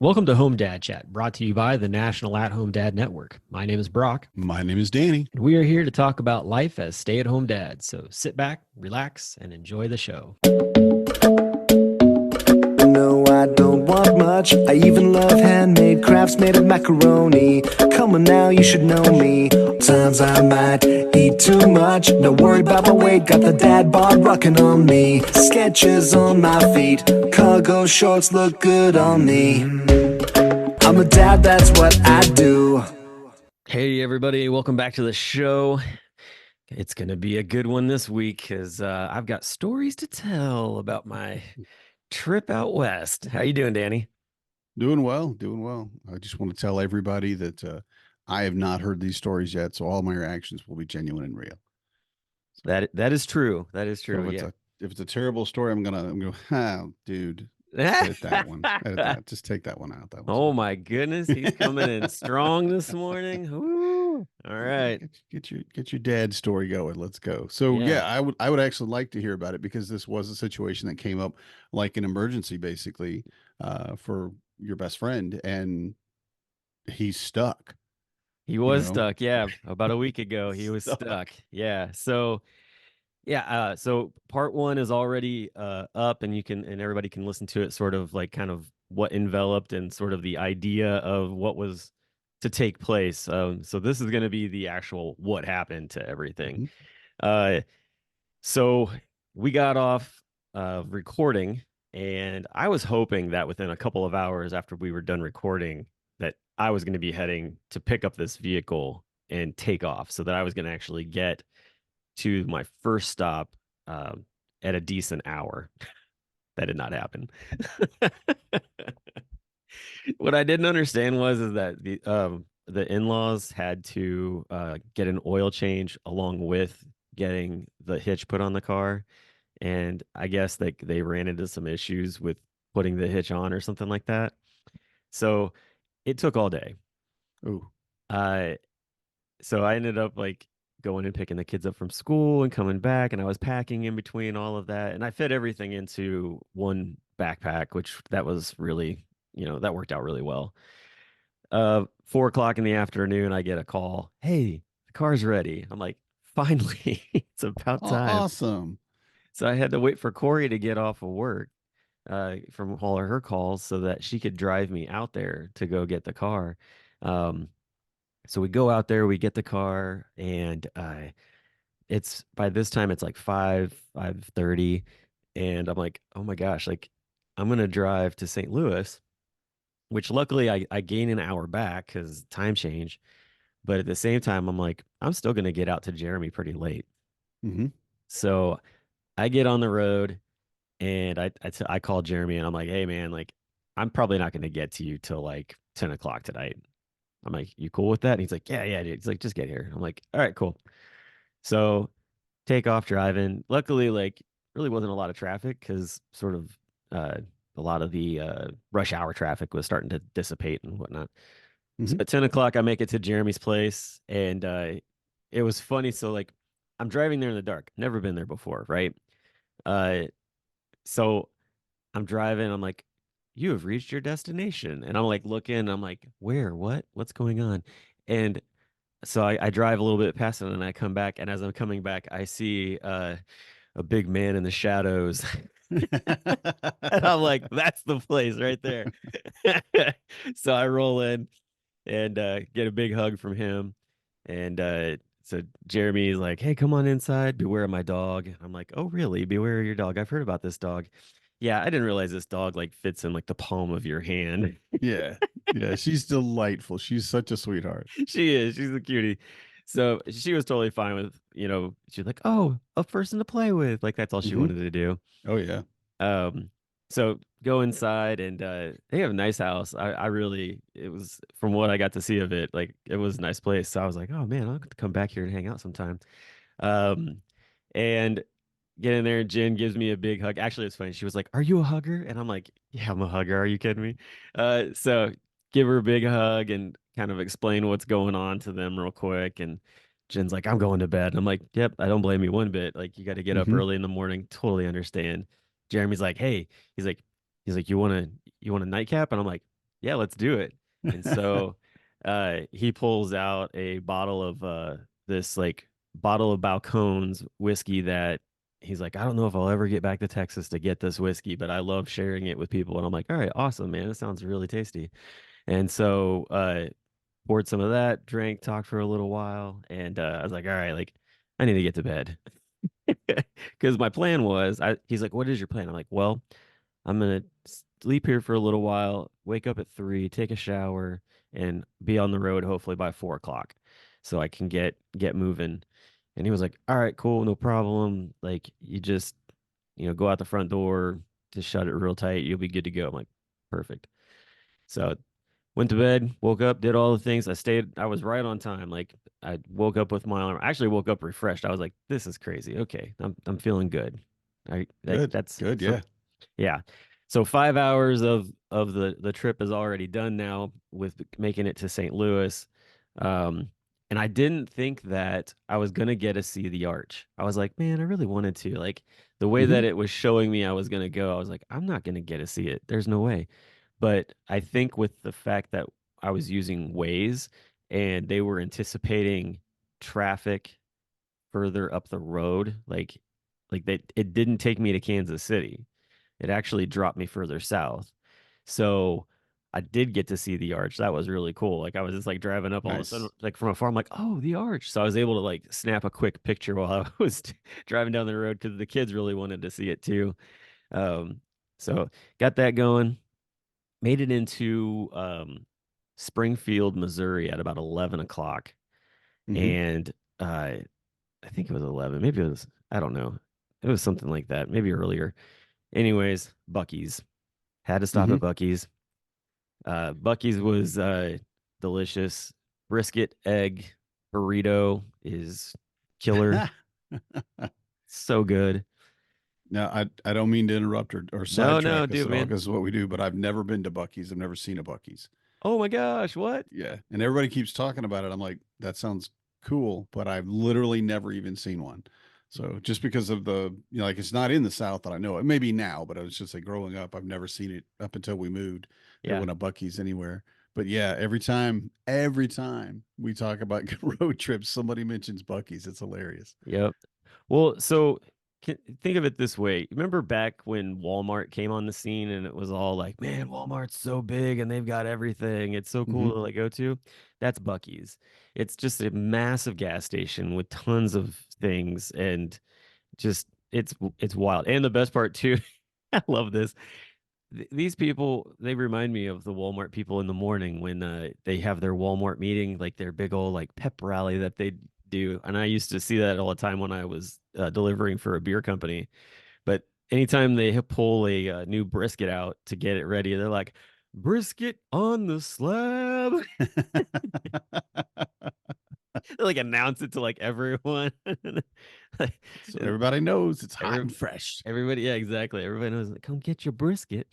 Welcome to Home Dad Chat, brought to you by the National At Home Dad Network. My name is Brock, My name is Danny. and we are here to talk about life as stay at home dads. So sit back, relax, and enjoy the show. No, I don't want much. I even love handmade crafts made of macaroni. Come on now, you should know me. Times I might eat too much. No worry about my weight. Got the dad bod rocking on me. Sketches on my feet. Cargo shorts look good on me. I'm a dad, that's what I do. Hey, everybody, welcome back to the show. It's going to be a good one this week because I've got stories to tell about my trip out west. How you doing, Danny? Doing well, doing well. I just want to tell everybody that I have not heard these stories yet, so all my reactions will be genuine and real. That is true. That is So true. Yeah. if it's a terrible story, oh, dude, edit that one. Edit that. Just take that one out. That was Oh my goodness, he's coming in strong this morning. Woo. All right. get your dad story going. Let's go. So Yeah. yeah, I would actually like to hear about it because this was a situation that came up like an emergency, basically, for your best friend, and he's stuck. He You was know, stuck. Yeah. About a week ago, he was stuck. stuck. Yeah. So part one is already up and everybody can listen to it sort of like kind of what enveloped and sort of the idea of what was to take place. So this is going to be the actual what happened to everything. Mhm. Uh, so we got off recording, and I was hoping that within a couple of hours after we were done recording, that I was going to be heading to pick up this vehicle and take off, so that I was going to actually get to my first stop at a decent hour. That did not happen. What I didn't understand was is that the in-laws had to get an oil change along with getting the hitch put on the car, and I guess they ran into some issues with putting the hitch on or something like that. So it took all day. Oh, Uh, so I ended up like going and picking the kids up from school and coming back, and I was packing in between all of that, and I fit everything into one backpack, which that was really, that worked out really well. 4 o'clock in the afternoon, I get a call. Hey, the car's ready. I'm like, finally, it's about time. awesome. So I had to wait for Corey to get off of work from all of her calls so that she could drive me out there to go get the car. Um, so we go out there, we get the car, and it's by this time it's like 5:30, and I'm like, oh my gosh, like I'm gonna drive to St. Louis, which luckily I gain an hour back because time change. But at the same time, I'm like, I'm still gonna get out to Jeremy pretty late. Hmm. So I get on the road, and I called Jeremy, and I'm like, hey man, like I'm probably not gonna get to you till like 10 o'clock tonight. I'm like, you cool with that? And he's like, yeah, yeah, dude. He's like, just get here. I'm like, all right, cool. So take off driving. Luckily, like, really wasn't a lot of traffic because sort of uh, a lot of the rush hour traffic was starting to dissipate and whatnot. So Hmm. at 10 o'clock, I make it to Jeremy's place, and it was funny. So, like, I'm driving there in the dark. Never been there before, right? Uh, so I'm driving. I'm like, you have reached your destination. And I'm like, looking, I'm like, where? What? What's going on? And so I drive a little bit past it, and I come back. And as I'm coming back, I see a big man in the shadows. And I'm like, that's the place right there. So I roll in and get a big hug from him. And so Jeremy's like, hey, come on inside. Beware of my dog. I'm like, oh, really? Beware of your dog. I've heard about this dog. Yeah, I didn't realize this dog like fits in like the palm of your hand. Yeah. Yeah. She's delightful. She's such a sweetheart. She is. She's a cutie. So she was totally fine with, she's like, oh, a person to play with. Like that's all she Hmm. wanted to do. Oh, yeah. Um, so go inside, and they have a nice house. I really, it was from what I got to see of it, like it was a nice place. So I was like, oh man, I'll have to come back here and hang out sometime. Um, and get in there, and Jen gives me a big hug. Actually, it's funny. She was like, "Are you a hugger?" And I'm like, "Yeah, I'm a hugger. Are you kidding me?" So give her a big hug and kind of explain what's going on to them real quick. And Jen's like, "I'm going to bed." I'm like, "Yep, I don't blame you one bit. Like, you got to get up Hmm. early in the morning. Totally understand." Jeremy's like, "Hey," he's like, "You want a nightcap?" And I'm like, yeah, let's do it. And so he pulls out a bottle of this like bottle of Balcones whiskey that he's like, I don't know if I'll ever get back to Texas to get this whiskey, but I love sharing it with people. And I'm like, all right, awesome, man. It sounds really tasty. And so poured some of that, drank, talked for a little while, and I was like, all right, like I need to get to bed. Because my plan was, he's like, what is your plan? I'm like, well, I'm gonna sleep here for a little while, wake up at 3, take a shower, and be on the road hopefully by 4 o'clock, so I can get moving. And he was like, "All right, cool, no problem. Like you just, go out the front door, just shut it real tight. You'll be good to go." I'm like, "Perfect." So went to bed, woke up, did all the things. I was right on time. Like I woke up with my alarm. I actually woke up refreshed. I was like, "This is crazy. Okay, I'm feeling good." I like Good, that's good, for yeah. yeah. So 5 hours of the trip is already done now with making it to St. Louis. Um, and I didn't think that I was gonna get to see the arch. I was like, man, I really wanted to. Like the way Hmm. that it was showing me I was gonna go, I was like, I'm not gonna get to see it. There's no way. But I think with the fact that I was using Waze and they were anticipating traffic further up the road, like that it didn't take me to Kansas City. It actually dropped me further south. So I did get to see the arch. That was really cool. Like I was just like driving up all of a sudden, Nice. like from afar, I'm like, oh, the arch. So I was able to like snap a quick picture while I was driving down the road because the kids really wanted to see it too. Um, so got that going. Made it into Springfield, Missouri at about 11 o'clock. Hmm. And I think it was 11. Maybe it was, I don't know. It was something like that, maybe earlier. Anyways, Bucky's. Had to stop Hmm. at Bucky's. Bucky's was delicious. Brisket egg burrito is killer. So good. Now, I don't mean to interrupt or No, no, sidetrack us dude, at all man. because it's what we do, but I've never been to Bucky's. I've never seen a Bucky's. Oh my gosh, what? Yeah. And everybody keeps talking about it. I'm like, that sounds cool, but I've literally never even seen one. So just because of like it's not in the South that I know it. Maybe now, but I was just like growing up, I've never seen it up until we moved. There Yeah. went a Bucky's anywhere. But yeah, every time we talk about road trips, somebody mentions Bucky's. It's hilarious. Yep. Well, so think of it this way. Remember back when Walmart came on the scene and it was all like, man, Walmart's so big and they've got everything. It's so cool Hmm. to like go to. That's Bucky's. It's just a massive gas station with tons of things and just it's wild. And the best part too, I love this. These people, they remind me of the Walmart people in the morning when they have their Walmart meeting, like their big old like pep rally that they do. And I used to see that all the time when I was delivering for a beer company. But anytime they pull a new brisket out to get it ready, they're like, brisket on the slab. They like announce it to like everyone. Like, So everybody knows it's hot every, and fresh. everybody, yeah, exactly. Everybody knows, like, come get your brisket.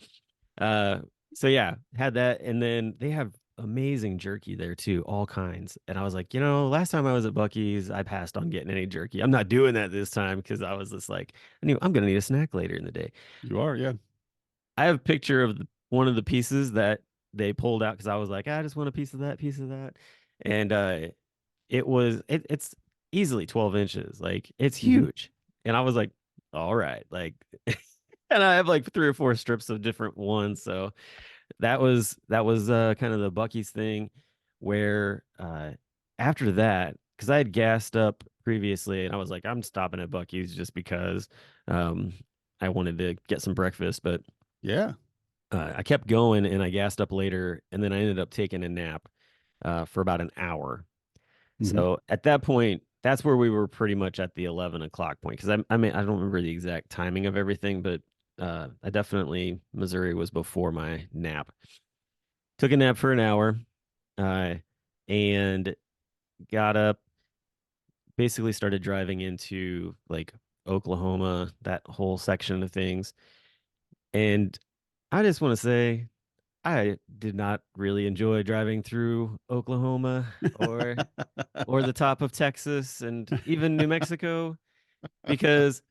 Uh, so yeah, had that, and then they have amazing jerky there too, all kinds. And I was like, last time I was at Bucky's, I passed on getting any jerky. I'm not doing that this time because I was just like, I'm gonna need a snack later in the day. You are, yeah. I have a picture of one of the pieces that they pulled out because I was like, I just want a piece of that, and it's easily 12 inches, like it's Hmm. huge. And I was like, all right, like, and I have like 3 or 4 strips of different ones, so that was kind of the Bucky's thing where after that, because I had gassed up previously and I was like, I'm stopping at Bucky's just because um I wanted to get some breakfast, but Yeah. I kept going and I gassed up later and then I ended up taking a nap for about an hour. Hmm. So at that point, that's where we were pretty much at the 11 o'clock point. Because I mean, I don't remember the exact timing of everything, but I definitely, Missouri was before my nap. Took a nap for an hour uh, and got up, basically started driving into like Oklahoma, that whole section of things. And I just want to say, I did not really enjoy driving through Oklahoma or the top of Texas and even New Mexico because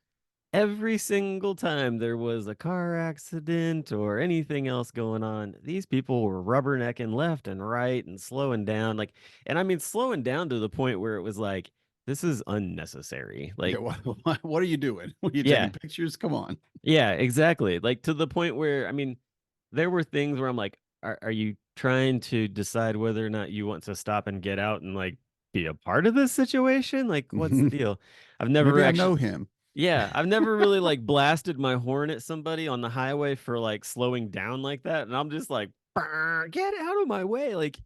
every single time there was a car accident or anything else going on, these people were rubbernecking left and right and slowing down. Like, and I mean, slowing down to the point where it was like, this is unnecessary. Yeah, Like, what are you doing? Were you yeah, taking pictures? Come on. yeah, exactly. Like, to the point where, I mean, there were things where I'm like, are you trying to decide whether or not you want to stop and get out and like be a part of this situation? Like, what's the Mhm. deal? I've never Maybe I actually, know him. yeah, I've never really like blasted my horn at somebody on the highway for like slowing down like that. And I'm just like, "Brr, get out of my way." Like,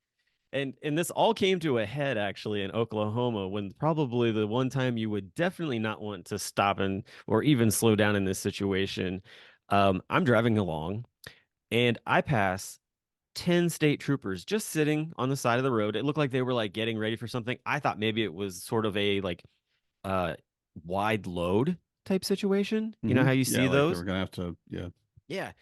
and this all came to a head actually in Oklahoma when probably the one time you would definitely not want to stop and or even slow down in this situation. I'm driving along and I pass 10 state troopers just sitting on the side of the road. It looked like they were like getting ready for something. I thought maybe it was sort of a like uh wide load type situation. You know how you Yeah, see like they those? were gonna have to. Yeah. Yeah.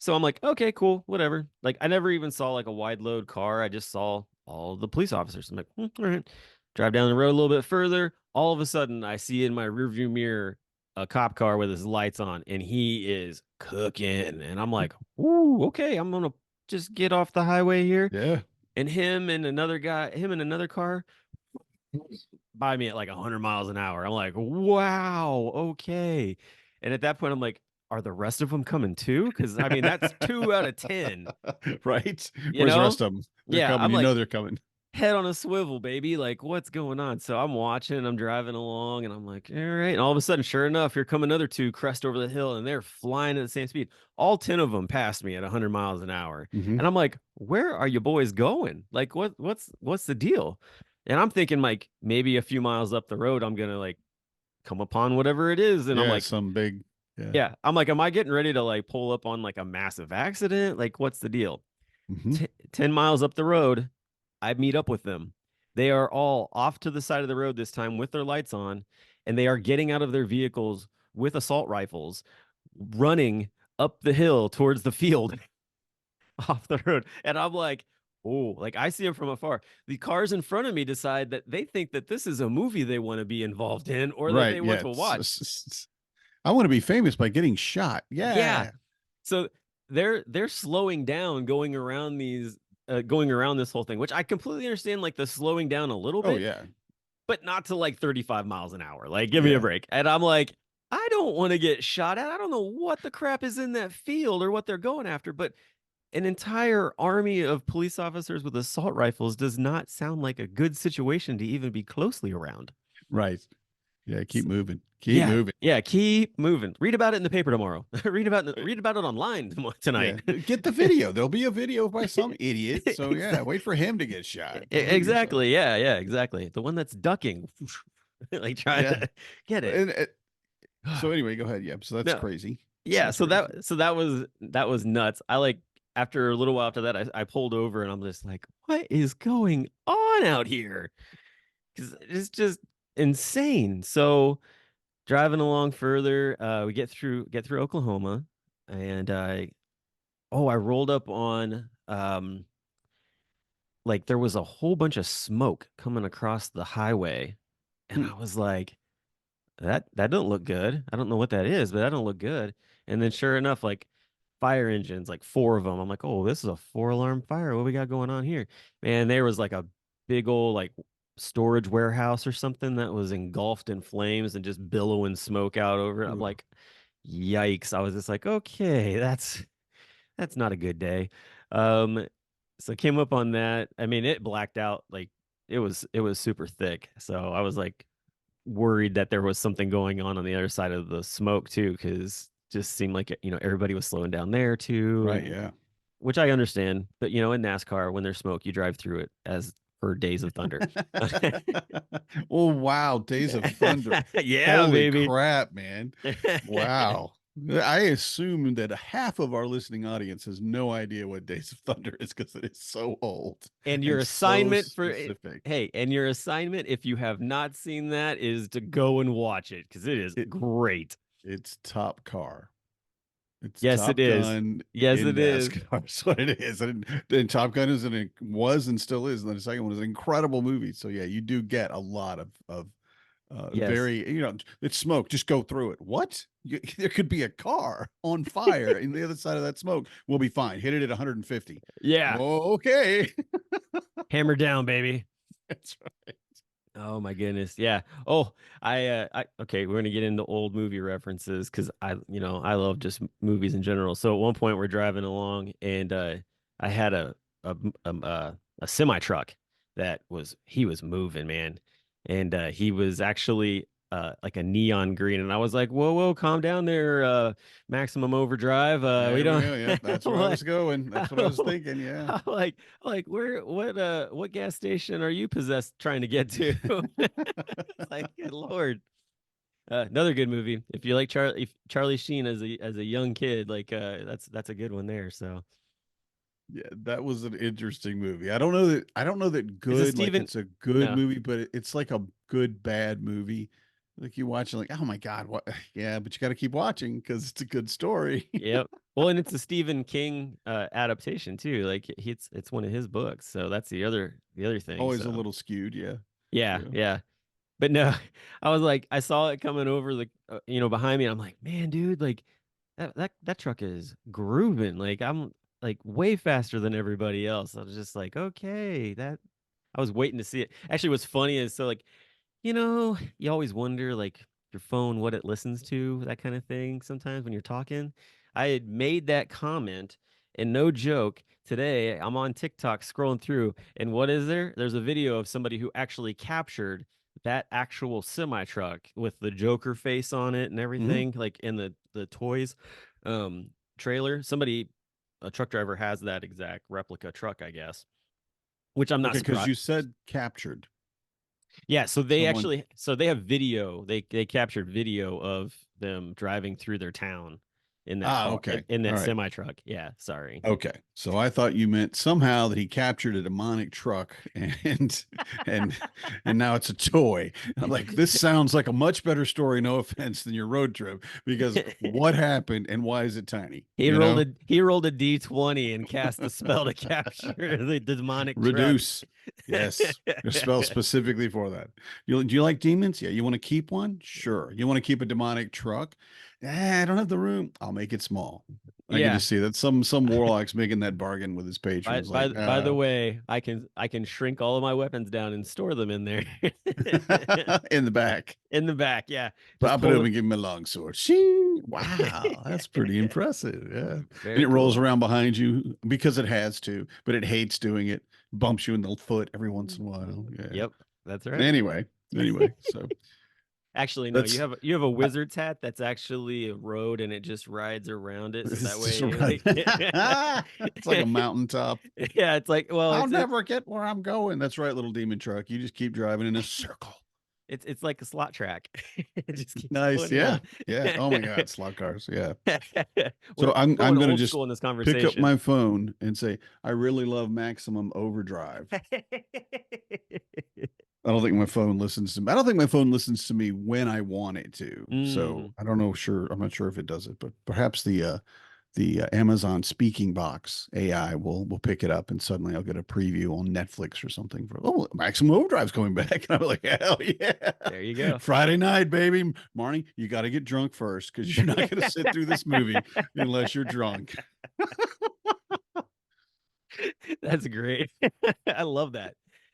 So I'm like, okay, cool, whatever. Like I never even saw like a wide load car. I just saw all the police officers. I'm like, all right. Drive down the road a little bit further. All of a sudden, I see in my rearview mirror a cop car with his lights on, and he is cooking. And I'm like, ooh, okay, I'm gonna just get off the highway here. Yeah. And him and another guy, him and another car by me at like 100 miles an hour. I'm like, wow, okay. And at that point, I'm like, are the rest of them coming too? Because I mean, that's 2 out of 10, Right. you Where's the know? rest of them? They're Yeah, coming. I'm You know like they're coming. head on a swivel, baby. Like, what's going on? So I'm watching, I'm driving along, and I'm like, all right. And all of a sudden, sure enough, here come another two crest over the hill, and they're flying at the same speed. All 10 of them passed me at 100 miles an hour. Hmm. And I'm like, where are you boys going? Like, what's the deal? And I'm thinking like maybe a few miles up the road, I'm gonna like come upon whatever it is. And I'm Yeah, like, some big. Yeah. yeah, I'm like, am I getting ready to like pull up on like a massive accident? Like, what's the deal? Hmm. 10 miles up the road, I meet up with them. They are all off to the side of the road this time with their lights on, and they are getting out of their vehicles with assault rifles, running up the hill towards the field off the road. And I'm like, oh, like I see them from afar. The cars in front of me decide that they think that this is a movie they want to be involved in or that Right. they want Yeah. to watch. I want to be famous by getting shot. Yeah. Yeah. So they're slowing down going around these going around this whole thing, which I completely understand like the slowing down a little Oh bit, yeah. but not to like 35 miles an hour. Like give me a Yeah. break. And I'm like, I don't want to get shot at. I don't know what the crap is in that field or what they're going after, but an entire army of police officers with assault rifles does not sound like a good situation to even be closely around. Right. Yeah. Keep moving. Keep Yeah, moving. yeah, keep moving. Read about it in the paper tomorrow. read about it online Yeah. tonight. Get the video. There'll be a video by some idiot. So yeah, wait for him to get shot. Don't do it yourself. Exactly. Yeah, yeah, exactly. The one that's ducking, like trying Yeah. to get it. And so anyway, go ahead. Yeah. So that's No, crazy. yeah. That's So crazy. that was nuts. I like after a little while after that, I pulled over and I'm just like, what is going on out here? Because it's just insane. So driving along further, we get through Oklahoma, and I rolled up on like there was a whole bunch of smoke coming across the highway, and Hmm. I was like, that don't look good. I don't know what that is, but that don't look good. And then sure enough, like fire engines, like four of them. I'm like, oh, this is a four-alarm fire. What we got going on here? Man, there was like a big old like storage warehouse or something that was engulfed in flames and just billowing smoke out over it. I'm Ooh. like, yikes. I was just like, okay, that's not a good day. Um, so I came up on that. I mean, it blacked out like it was super thick. So I was like worried that there was something going on the other side of the smoke too, because just seemed like everybody was slowing down there too, Right. and Yeah. which I understand. But in NASCAR, when there's smoke, you drive through it as per Days of Thunder. Oh wow, Days of Thunder. Yeah, Holy baby. crap, man. Wow. I assume that half of our listening audience has no idea what Days of Thunder is because it is so old And your and so assignment specific. and your assignment, if you have not seen that, is to go and watch it because it is It, great. it's Top Car. It's Yes, it Top is. Gun Yes, in it is. NASCAR. That's what it is. And Top Gun was and still is. And the second one is an incredible movie. So yeah, you do get a lot of Yes. Very, it's smoke. Just go through it. What? There could be a car on fire, and the other side of that smoke will be fine. Hit it at 150. Yeah. Oh, okay. Hammer down, baby. That's right. Oh my goodness. Yeah. Oh, okay, we're gonna get into old movie references because I love just movies in general. So at one point we're driving along and I had a a semi truck that he was moving, man. And he was actually like a neon green, and I was like, whoa, whoa, calm down there, maximum overdrive. We There we don't go. Yep, that's where I what was going. That's what I was thinking. Yeah. I'm like where what gas station are you possessed trying to get to? It's like, good Lord. Another good movie. If you like Charlie Sheen as a young kid, like that's a good one there. So Yeah, that was an interesting movie. I don't know that is it good like Steven? it's a good No. movie, but it's like a good bad movie. Like you watch it like, oh my God, what yeah, but you got to keep watching because it's a good story. Yep. Well, and it's a Stephen King adaptation too. Like it's one of his books. So that's the other thing. Always a So little skewed, yeah. yeah, Yeah. yeah. But no, I was like, I saw it coming over the, behind me. And I'm like, man, dude, like that truck is grooving. Like I'm like way faster than everybody else. I was just like, okay, that I was waiting to see it. Actually, what's funny is so like, you always wonder like your phone, what it listens to, that kind of thing. Sometimes when you're talking, I had made that comment, and no joke, today I'm on TikTok scrolling through, and what is there? There's a video of somebody who actually captured that actual semi truck with the Joker face on it and Hmm. everything, like in the toys trailer. A truck driver has that exact replica truck, I guess, which I'm not Okay, because surprised. you said captured Yeah, someone. so they have video. They captured video of them driving through their town in that Ah, car okay. in All that right. semi truck. Yeah, sorry. Okay. So I thought you meant somehow that he captured a demonic truck and and now it's a toy. And I'm like, this sounds like a much better story, no offense, than your road trip because what happened and why is it tiny? You know? He rolled a D20 and cast a spell to capture the demonic truck. Reduce. Yes. A spell specifically for that. Do you like demons? Yeah. You want to keep one? Sure. You want to keep a demonic truck? I don't have the room. I'll make it small. I can Yeah. just see that some warlock's making that bargain with his patrons. Like, By the way, I can shrink all of my weapons down and store them in there. in the back. In the back, yeah. Just Pop it pull up the and give him a long sword. Shing! Wow, that's pretty impressive. Yeah. And very it rolls cool. around behind you because it has to, but it hates doing it. Bumps you in the foot every once in a while. Yeah. Yep, that's right. Anyway, so Actually, no, that's you have a wizard's hat that's actually a road and it just rides around it. So that it's just way, right. like, It's like a mountaintop. yeah, it's like, well, I'll never get where I'm going. That's right, little demon truck. You just keep driving in a circle. it's like a slot track. It just keeps Nice. going Yeah. around. Yeah. Oh my God. Slot cars. Yeah. So We're I'm going gonna old just school in this pick up conversation. my phone and say, I really love maximum overdrive. I don't think my phone listens to me. I don't think my phone listens to me when I want it to. So Mm, I don't know. Sure, I'm not sure if it does it, but perhaps the Amazon speaking box AI will pick it up, and suddenly I'll get a preview on Netflix or something for Maximum Overdrive's coming back, and I'm like, hell yeah! there you go. Friday night, baby. Marnie, you got to get drunk first because you're not going to sit through this movie unless you're drunk. That's great. I love that.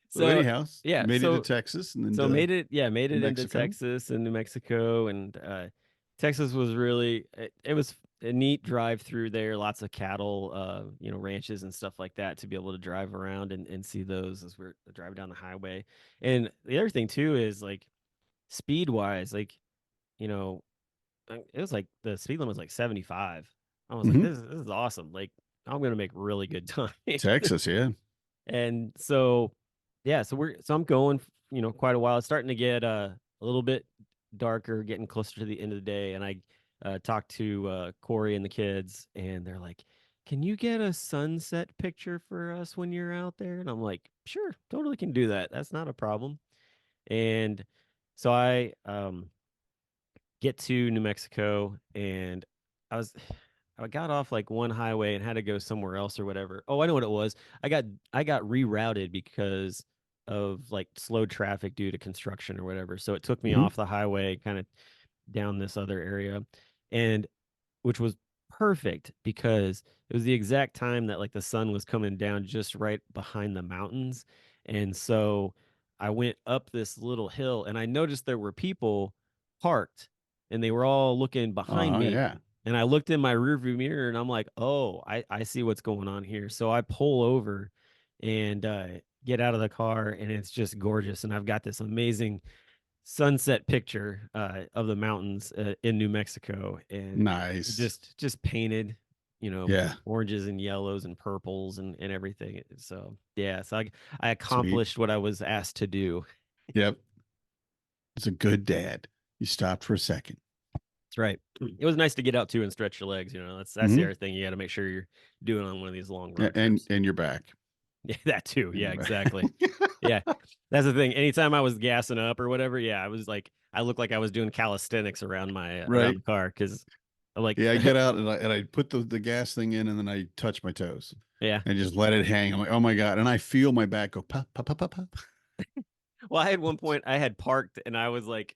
So So, anyhow, yeah, made it to Texas and then so to made New it into Mexico. Texas and New Mexico, and Texas was really it was a neat drive through there. Lots of cattle, ranches and stuff like that to be able to drive around and see those as we're driving down the highway. And the other thing too is like speed wise, like you know, it was like the speed limit was like 75. I was like, Hmm. this is awesome. Like I'm gonna make really good time. Texas, yeah. And so, yeah, so I'm going, quite a while. It's starting to get a little bit darker, getting closer to the end of the day. And I talked to Corey and the kids, and they're like, "Can you get a sunset picture for us when you're out there?" And I'm like, "Sure, totally can do that. That's not a problem." And so I get to New Mexico, and I was I got off like one highway and had to go somewhere else or whatever. Oh, I know what it was. I got rerouted because of like slow traffic due to construction or whatever. So it took me Hmm. off the highway, kind of down this other area, and which was perfect because it was the exact time that like the sun was coming down just right behind the mountains. And so I went up this little hill and I noticed there were people parked and they were all looking behind Oh me. yeah, And I looked in my rearview mirror and I'm like, oh, I see what's going on here. So I pull over and get out of the car and it's just gorgeous. And I've got this amazing sunset picture of the mountains in New Mexico, and nice. just painted, Yeah, oranges and yellows and purples and everything. So yeah, so I sweet. accomplished what I was asked to do. Yep, it's a good dad. You stopped for a second. That's right. It was nice to get out too and stretch your legs. That's the Hmm. other thing you got to make sure you're doing on one of these long Yeah, road trips. and you're back. Yeah, that too. And Yeah, you're exactly. back. Yeah, that's the thing. Anytime I was gassing up or whatever, yeah, I was like, I looked like I was doing calisthenics around Right. the car because, like, Yeah, I get out and I put the gas thing in and then I touch my toes yeah. and just let it hang. I'm like, oh my God. And I feel my back go pop, pop, pop, pop, pop. Well, I had one point I had parked and I was like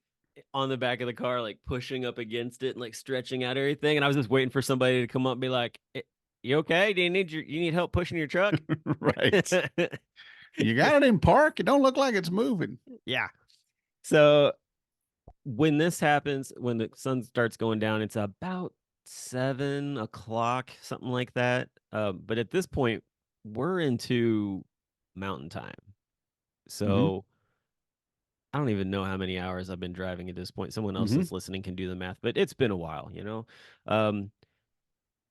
on the back of the car, like pushing up against it and like stretching out everything, and I was just waiting for somebody to come up and be like, "You okay? Do you need help pushing your truck?" Right. You got it in park. It don't look like it's moving. Yeah. So when this happens, when the sun starts going down, it's about 7 o'clock, something like that. But at this point, we're into mountain time. Hmm. So I don't even know how many hours I've been driving at this point. Someone else Hmm. that's listening can do the math, but it's been a while. Um,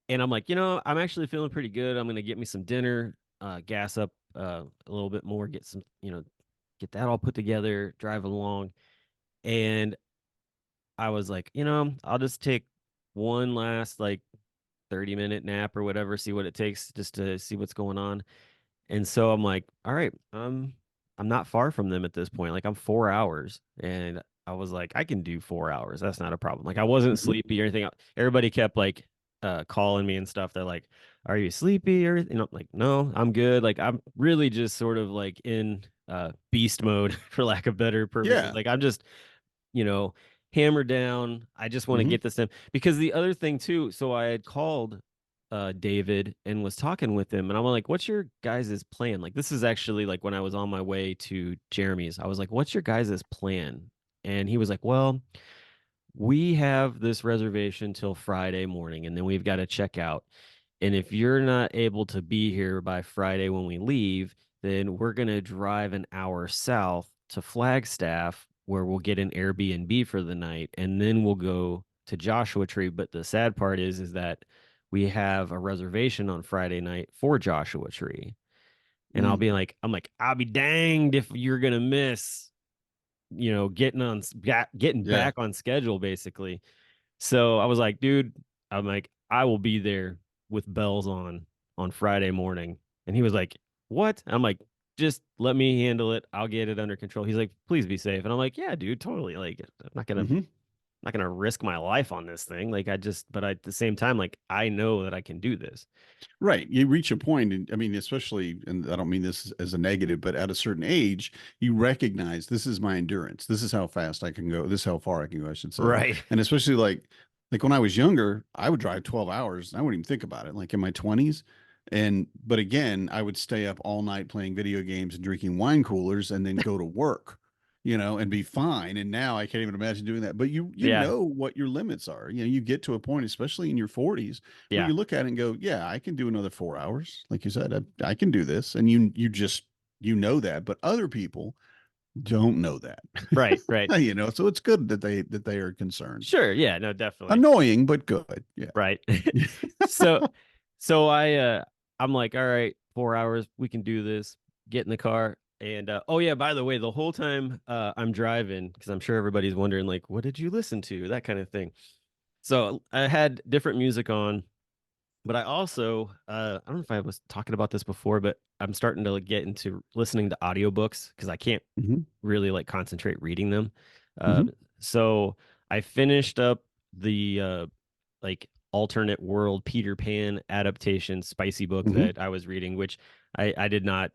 and I'm like, I'm actually feeling pretty good. I'm gonna get me some dinner, gas up a little bit more, get some, get that all put together, drive along. And I was like, I'll just take one last like 30-minute nap or whatever, see what it takes just to see what's going on. And so I'm like, all right, I'm not far from them at this point. Like I'm 4 hours. And I was like, I can do 4 hours. That's not a problem. Like I wasn't Hmm. sleepy or anything. Everybody kept like calling me and stuff. They're like, are you sleepy or anything? I'm like, no, I'm good. Like I'm really just sort of like in beast mode for lack of better purposes. Yeah. Like I'm just you know, hammer down. I just want to Hmm. get this in because the other thing too. So I had called David and was talking with him, and I'm like, "What's your guys' plan?" Like this is actually like when I was on my way to Jeremy's. I was like, "What's your guys' plan?" And he was like, "Well, we have this reservation till Friday morning, and then we've got to check out. And if you're not able to be here by Friday when we leave, then we're going to drive an hour south to Flagstaff where we'll get an Airbnb for the night and then we'll go to Joshua Tree. But the sad part is that we have a reservation on Friday night for Joshua Tree. And Mm. I'm like, I'll be danged if you're going to miss, getting Yeah. back on schedule basically. So I was like, dude, I'm like, I will be there with bells on Friday morning. And he was like, what? I'm like, just let me handle it. I'll get it under control. He's like, please be safe. And I'm like, yeah, dude, totally. Like, Hmm. not gonna risk my life on this thing. Like, but at the same time, like, I know that I can do this. Right. You reach a point, and I mean, especially, and I don't mean this as a negative, but at a certain age, you recognize this is my endurance. This is how fast I can go. This is how far I can go, I should say. Right. And especially like when I was younger, I would drive 12 hours. I wouldn't even think about it. Like in my 20s. But again, I would stay up all night playing video games and drinking wine coolers and then go to work, and be fine. And now I can't even imagine doing that. But you Yeah. know what your limits are. You get to a point, especially in your 40s, where Yeah. you look at it and go, yeah, I can do another 4 hours. Like you said, I can do this. And you just, that, but other people don't know that, Right. Right. so it's good that they are concerned. Sure. Yeah. No, definitely. Annoying, but good. Yeah. Right. So so I'm like, all right, 4 hours, we can do this. Get in the car. And oh yeah, by the way, the whole time I'm driving, because I'm sure everybody's wondering, like, what did you listen to? That kind of thing. So I had different music on, but I also I don't know if I was talking about this before, but I'm starting to like, get into listening to audiobooks because I can't Hmm. really like concentrate reading them. Uh, Hmm. so I finished up the like alternate world Peter Pan adaptation spicy book Hmm. that I was reading, which I did not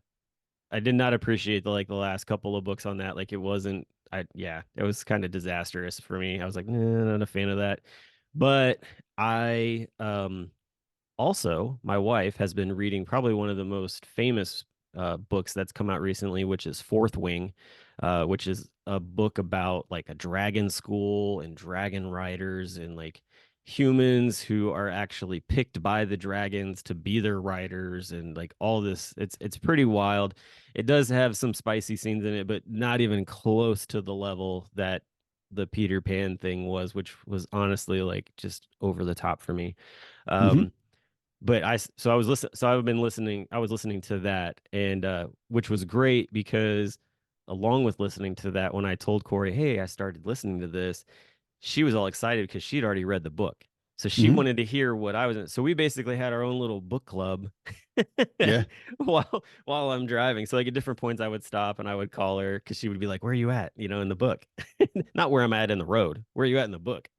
I did not appreciate the last couple of books on that. Like it wasn't yeah, it was kind of disastrous for me. I was like, nah, not a fan of that. But I also, my wife has been reading probably one of the most famous books that's come out recently, which is Fourth Wing, which is a book about like a dragon school and dragon riders and like humans who are actually picked by the dragons to be their riders and like all this. It's pretty wild. It does have some spicy scenes in it, but not even close to the level that the Peter Pan thing was, which was honestly like just over the top for me. Hmm. Um, but I was listening so I've been listening I was listening to that and which was great because along with listening to that when I told Corey, hey, I started listening to this, she was all excited because she'd already read the book. So she Hmm. wanted to hear what I was in. So we basically had our own little book club Yeah. while I'm driving. So like at different points I would stop and I would call her because she would be like, where are you at? In the book. Not where I'm at in the road. Where are you at in the book?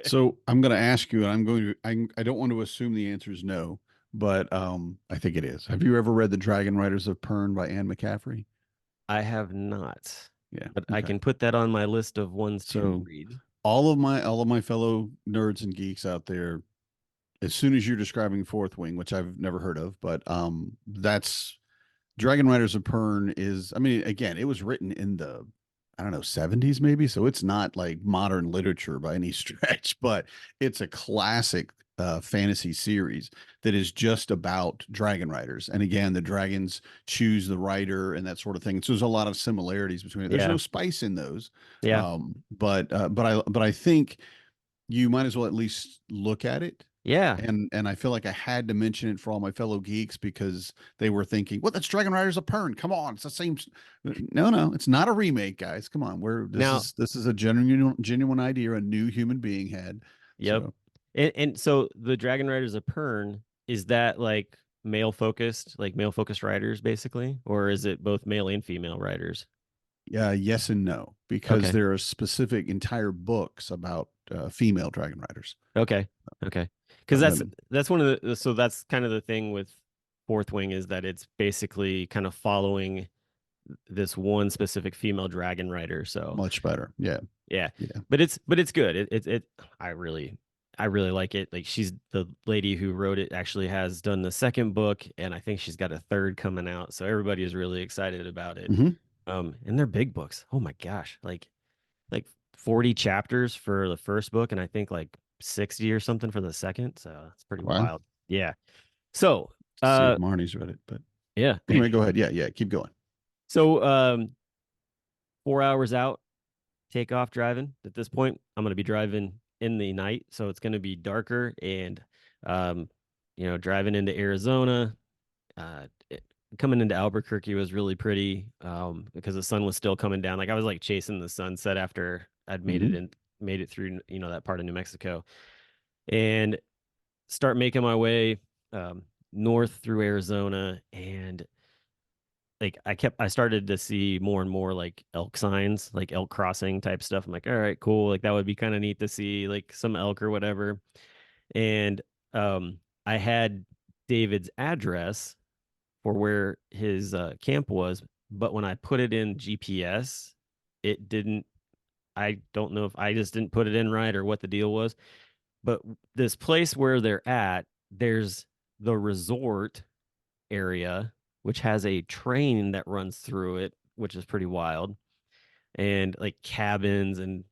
So I'm going to ask you, and I don't want to assume the answer is no, but I think it is. Have you ever read The Dragon Riders of Pern by Anne McCaffrey? I have not, Yeah. but I Okay. can put that on my list of ones to So read. all of my fellow nerds and geeks out there, as soon as you're describing Fourth Wing, which I've never heard of, but that's Dragon Riders of Pern is, I mean, again, it was written in the, I don't know, 70s maybe. So it's not like modern literature by any stretch, but it's a classic fantasy series that is just about dragon riders. And again, the dragons choose the rider and that sort of thing. So there's a lot of similarities between it. There's Yeah, no spice in those. yeah, But I think you might as well at least look at it. yeah. And I feel like I had to mention it for all my fellow geeks because they were thinking, "What? That's Dragon Riders of Pern. Come on, it's the same." No, no, it's not a remake, guys. Come on, we're Now, this is a genuine idea a new human being had. yep. So And so the Dragon Riders of Pern, is that like male focused riders basically, or is it both male and female riders? yeah, yes and no, because Okay. there are specific entire books about female dragon riders. Okay. Okay. Because So, that's one of the so that's kind of the thing with Fourth Wing is that it's basically kind of following this one specific female dragon rider. So much better. Yeah, yeah, yeah. but it's good. I really like it. Like she's the lady who wrote it actually has done the second book, and I think she's got a third coming out. So everybody is really excited about it. Hmm. And they're big books. Oh my gosh, like 40 chapters for the first book, and I think like 60 or something for the second. So it's pretty Wow. wild. Yeah. So See if Marnie's read it, but yeah. anyway, go ahead. Yeah, yeah. Keep going. So 4 hours out, take off driving. At this point, I'm going to be driving in the night, so it's going to be darker and um, driving into Arizona. Uh, Coming into Albuquerque was really pretty because the sun was still coming down. Like I was like chasing the sunset after I'd Hmm. made it through that part of New Mexico and start making my way north through Arizona and like I started to see more and more like elk signs, like elk crossing type stuff. I'm like, all right, cool. Like that would be kind of neat to see like some elk or whatever. And I had David's address for where his camp was, but when I put it in GPS, it didn't. I don't know if I just didn't put it in right or what the deal was. But this place where they're at, there's the resort area, which has a train that runs through it, which is pretty wild, and like cabins. And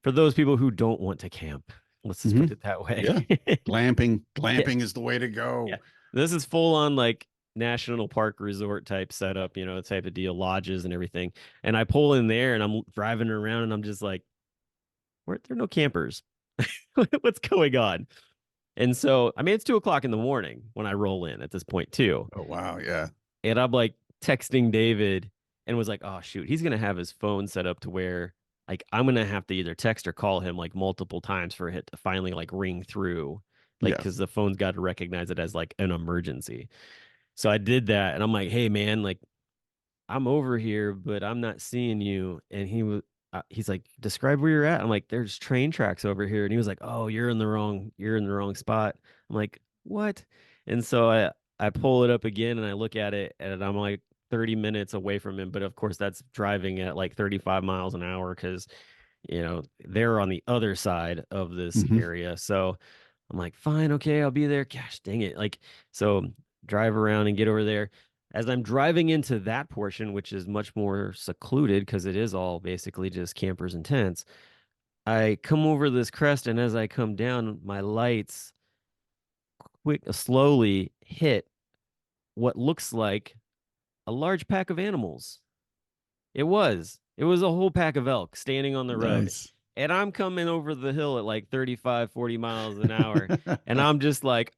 for those people who don't want to camp, let's just Hmm. put it that way. Yeah. Glamping. Yeah, Glamping is the way to yeah. go. This is full on like national park resort type setup, type of deal, lodges and everything. And I pull in there and I'm driving around and I'm just like, where there are no campers? What's going on? And so, I mean, it's 2 o'clock in the morning when I roll in at this point too. Oh wow, yeah. And I'm like texting David and was like, oh shoot, he's gonna have his phone set up to where like I'm gonna have to either text or call him like multiple times for it to finally like ring through. Like, Yeah. because the phone's got to recognize it as like an emergency. So I did that and I'm like, hey man, like I'm over here, but I'm not seeing you. And he's like, describe where you're at. I'm like, there's train tracks over here. And he was like, oh, you're in the wrong spot. I'm like, what? And so I pull it up again and I look at it and I'm like, 30 minutes away from him, but of course that's driving at like 35 miles an hour because they're on the other side of this Hmm. area. So I'm like, fine, okay, I'll be there. Gosh, dang it. Like, so drive around and get over there. As I'm driving into that portion, which is much more secluded because it is all basically just campers and tents, I come over this crest, and as I come down, my lights slowly hit what looks like a large pack of animals. It was a whole pack of elk standing on the road. Nice. And I'm coming over the hill at like 35, 40 miles an hour. And I'm just like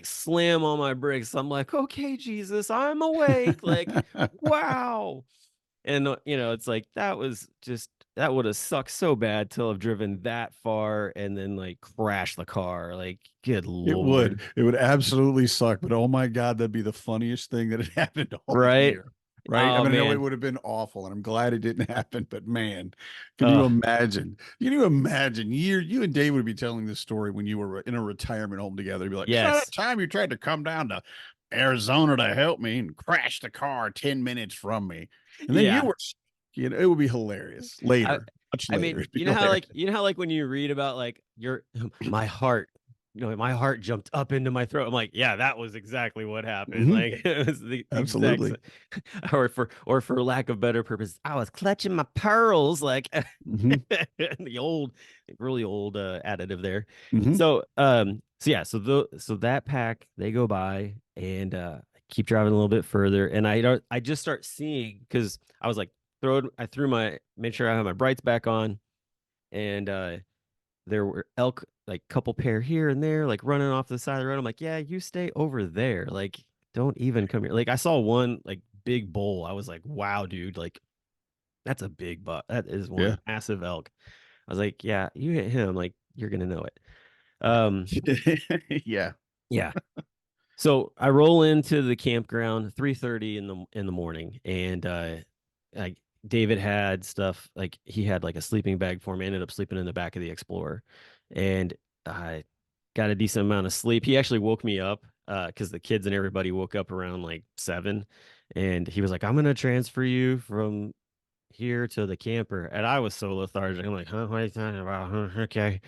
slam on my brakes. I'm like, okay, Jesus, I'm awake. Like, wow. And it's like that would have sucked so bad to have driven that far and then like crash the car. Like, good It would. Lord. It would absolutely suck. But oh my God, that'd be the funniest thing that had happened all Right? year. Right. I Oh mean, I know it man. would have been awful, and I'm glad it didn't happen. But man, can you Uh imagine? Can you imagine? You and Dave would be telling this story when you were in a retirement home together. You'd be like, you know, that yes. time you tried to come down to Arizona to help me and crash the car 10 minutes from me. And then you Yeah. were, it would be hilarious I later, much I later. mean, It'd be hilarious. you know how like when you read about like your my heart, my heart jumped up into my throat. I'm like, yeah, that was exactly what happened. Hmm. Like it was the exact Absolutely. or for lack of better purpose, I was clutching my pearls like Hmm. the old really old additive there. Hmm. So yeah, so that pack they go by and I keep driving a little bit further and I just start seeing because I was like I threw my made sure I had my brights back on and there were elk like couple pair here and there like running off the side of the road. I'm like, yeah, you stay over there. Like, don't even come here. Like I saw one like big bull. I was like, wow, dude, like that's a big buck. That is Yeah. one massive elk. I was like, yeah, you hit him, like you're gonna know it. Um, Yeah. yeah. So I roll into the campground 3:30 in the morning, and like David had stuff like he had like a sleeping bag for me. I ended up sleeping in the back of the Explorer, and I got a decent amount of sleep. He actually woke me up because the kids and everybody woke up around like 7, and he was like, "I'm gonna transfer you from here to the camper," and I was so lethargic. I'm like, huh, what are you talking about? Huh, okay.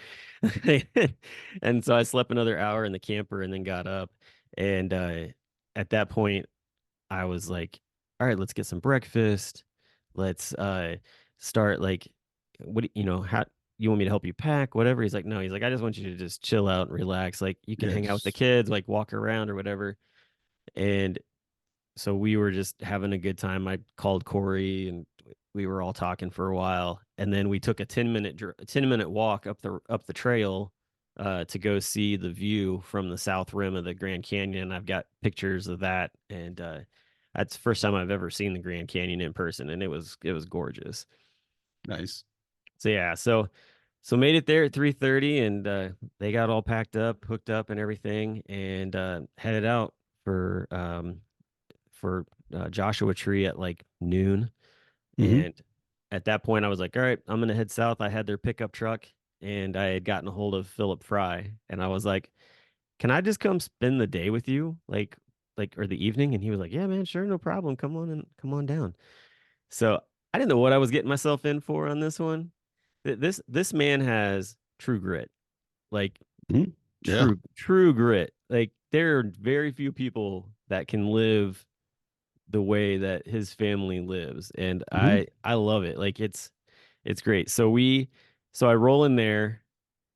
And so I slept another hour in the camper and then got up. And at that point, I was like, all right, let's get some breakfast. Let's start like, how you want me to help you pack, whatever. He's like, no, he's like, I just want you to just chill out and relax. Like, you can Yeah. hang out with the kids, like walk around or whatever. And so we were just having a good time. I called Corey and we were all talking for a while, and then we took a 10-minute walk up the trail to go see the view from the south rim of the Grand Canyon. I've got pictures of that, and that's the first time I've ever seen the Grand Canyon in person, and it was gorgeous. Nice. So yeah, so made it there at 3:30, and they got all packed up, hooked up, and everything, and headed out for Joshua Tree at like noon. Hmm. And at that point, I was like, all right, I'm gonna head south. I had their pickup truck, and I had gotten a hold of Philip Fry, and I was like, can I just come spend the day with you, or the evening? And he was like, yeah, man, sure, no problem. Come on and come on down. So I didn't know what I was getting myself in for on this one. This man has true grit, like Hmm. Yeah. true grit. Like there are very few people that can live the way that his family lives, and Hmm. I love it. Like it's great. So I roll in there,